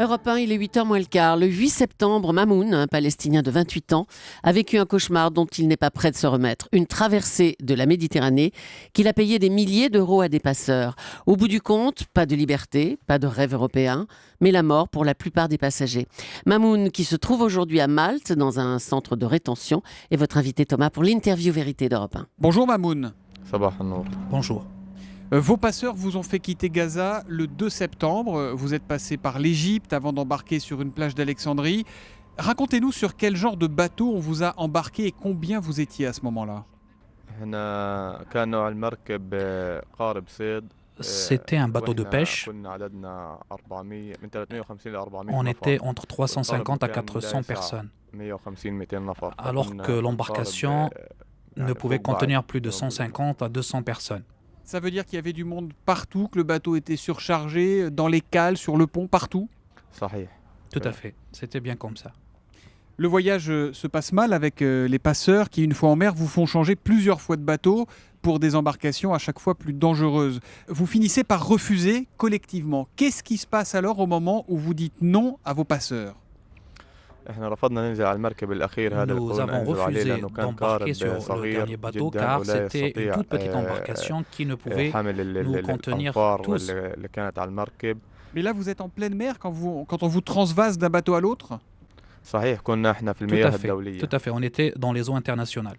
Europe 1, il est 8h moins le quart. Le 8 septembre, Mamoun, un Palestinien de 28 ans, a vécu un cauchemar dont il n'est pas prêt de se remettre. Une traversée de la Méditerranée qu'il a payé des milliers d'euros à des passeurs. Au bout du compte, pas de liberté, pas de rêve européen, mais la mort pour la plupart des passagers. Mamoun, qui se trouve aujourd'hui à Malte, dans un centre de rétention, est votre invité Thomas pour l'interview vérité d'Europe 1. Bonjour Mamoun. Sabah al-Nour. Bonjour. Vos passeurs vous ont fait quitter Gaza le 2 septembre. Vous êtes passé par l'Égypte avant d'embarquer sur une plage d'Alexandrie. Racontez-nous sur quel genre de bateau on vous a embarqué et combien vous étiez à ce moment-là. C'était un bateau de pêche. On était entre 350 à 400 personnes, alors que l'embarcation ne pouvait contenir plus de 150 à 200 personnes. Ça veut dire qu'il y avait du monde partout, que le bateau était surchargé, dans les cales, sur le pont, partout? Tout à fait, c'était bien comme ça. Le voyage se passe mal avec les passeurs qui, une fois en mer, vous font changer plusieurs fois de bateau pour des embarcations à chaque fois plus dangereuses. Vous finissez par refuser collectivement. Qu'est-ce qui se passe alors au moment où vous dites non à vos passeurs? Nous avons refusé d'embarquer sur le dernier bateau car c'était une toute petite embarcation qui ne pouvait nous contenir tous. Mais là, vous êtes en pleine mer quand on vous transvase d'un bateau à l'autre? Tout à fait, on était dans les eaux internationales.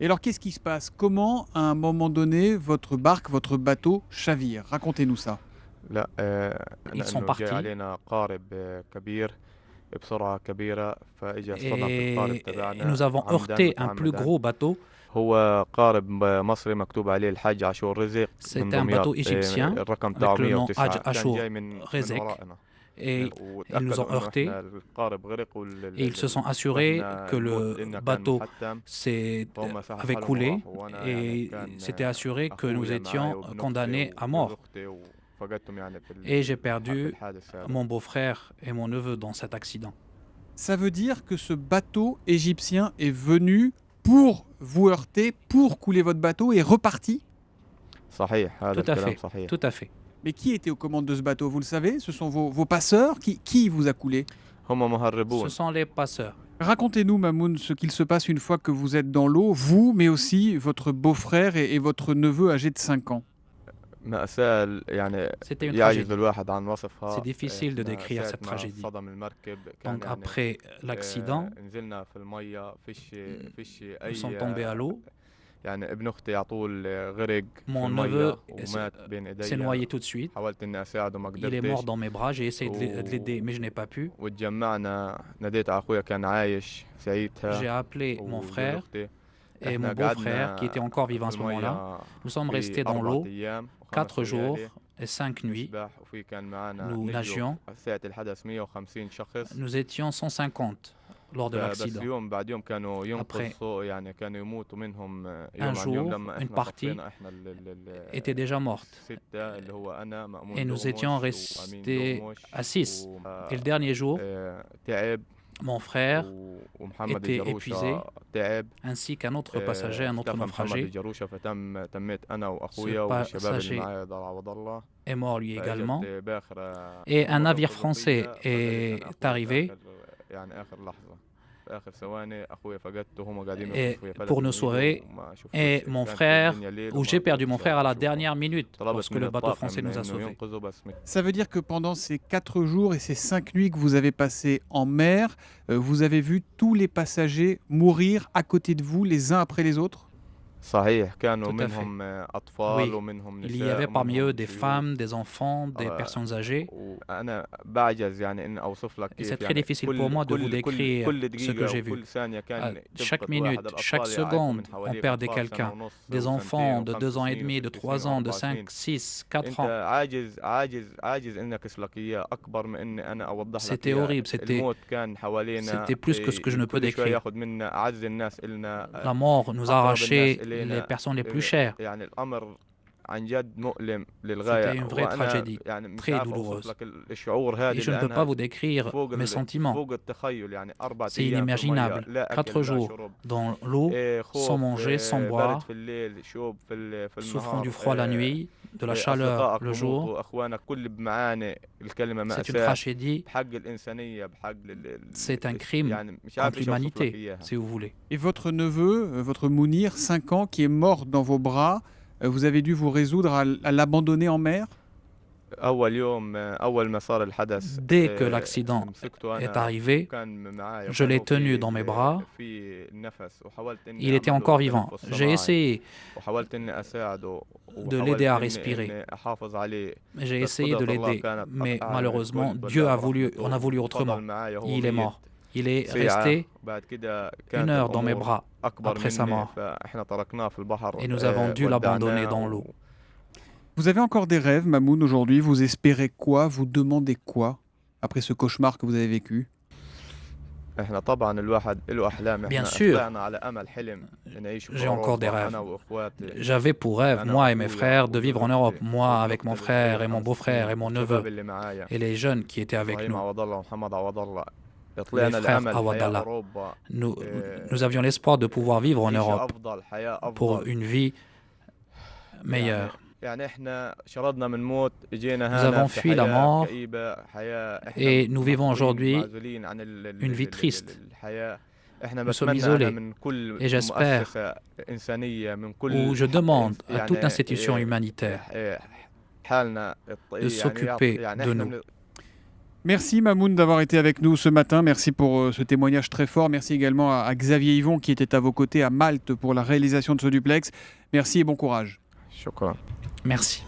Et alors, qu'est-ce qui se passe? Comment, à un moment donné, votre barque, votre bateau chavire? Racontez-nous ça. Ils sont partis. Et nous avons heurté un plus gros bateau. C'était un bateau égyptien avec le nom Hajj Ashur Rezek. Et ils nous ont heurtés et ils se sont assurés que le bateau avait coulé et s'était assuré que nous étions condamnés à mort. Et j'ai perdu mon beau-frère et mon neveu dans cet accident. Ça veut dire que ce bateau égyptien est venu pour vous heurter, pour couler votre bateau et reparti? Tout à fait, tout à fait. Mais qui était aux commandes de ce bateau? Vous le savez? Ce sont vos passeurs? Qui vous a coulé? Ce sont les passeurs. Racontez-nous, Mamoun, ce qu'il se passe une fois que vous êtes dans l'eau, vous, mais aussi votre beau-frère et votre neveu âgé de 5 ans. C'était une tragédie. C'est difficile de décrire cette tragédie. Donc après l'accident, nous sommes tombés à l'eau. Mon neveu s'est noyé tout de suite. Il est mort dans mes bras. J'ai essayé de l'aider, mais je n'ai pas pu. J'ai appelé mon frère et mon beau-frère, qui était encore vivant à ce moment-là. Nous sommes restés dans l'eau 4 jours et 5 nuits. Nous nagions. Nous étions 150 lors de l'accident. Après un jour, une partie était déjà morte. Et nous étions restés à 6. Et le dernier jour, mon frère était épuisé, ainsi qu'un autre passager, un autre naufragé. Ce passager est mort lui également. Et un navire français est arrivé et pour nous sauver. Et mon frère, ou j'ai perdu mon frère à la dernière minute lorsque le bateau français nous a sauvés. Ça veut dire que pendant ces 4 jours et ces 5 nuits que vous avez passées en mer, vous avez vu tous les passagers mourir à côté de vous, les uns après les autres? Tout à fait. Oui. Il y avait parmi eux des femmes, des enfants, des personnes âgées. Et c'est très difficile pour moi de vous décrire ce que j'ai vu. Chaque minute, chaque seconde, on perdait quelqu'un. Des enfants de 2 ans et demi, de 3 ans, de 5, 6, 4 ans. C'était horrible, c'était plus que ce que je ne peux décrire. La mort nous a arraché les personnes les plus chères. C'était une vraie tragédie, très douloureuse. Et je ne peux pas vous décrire mes sentiments. C'est inimaginable. 4 jours dans l'eau, sans manger, sans boire, souffrant du froid la nuit, de la chaleur le jour. C'est une tragédie, c'est un crime contre l'humanité, si vous voulez. Et votre neveu, votre Mounir, 5 ans, qui est mort dans vos bras, vous avez dû vous résoudre à l'abandonner en mer? Dès que l'accident est arrivé, je l'ai tenu dans mes bras. Il était encore vivant. J'ai essayé de l'aider à respirer. J'ai essayé de l'aider, mais malheureusement, Dieu a voulu autrement. Il est mort. Il est resté 1 heure dans mes bras après sa mort. Et nous avons dû l'abandonner dans l'eau. Vous avez encore des rêves, Mamoun, aujourd'hui? Vous espérez quoi? Vous demandez quoi après ce cauchemar que vous avez vécu? Bien sûr, j'ai encore des rêves. J'avais pour rêve, moi et mes frères, de vivre en Europe, moi avec mon frère et mon beau-frère et mon neveu, et les jeunes qui étaient avec nous, les frères Awadallah. Nous avions l'espoir de pouvoir vivre en Europe pour une vie meilleure. Nous avons fui la mort et nous vivons aujourd'hui une vie triste. Nous sommes isolés et j'espère, ou je demande à toute institution humanitaire de s'occuper de nous. Merci Mamoun d'avoir été avec nous ce matin. Merci pour ce témoignage très fort. Merci également à Xavier Yvon qui était à vos côtés à Malte pour la réalisation de ce duplex. Merci et bon courage. Merci.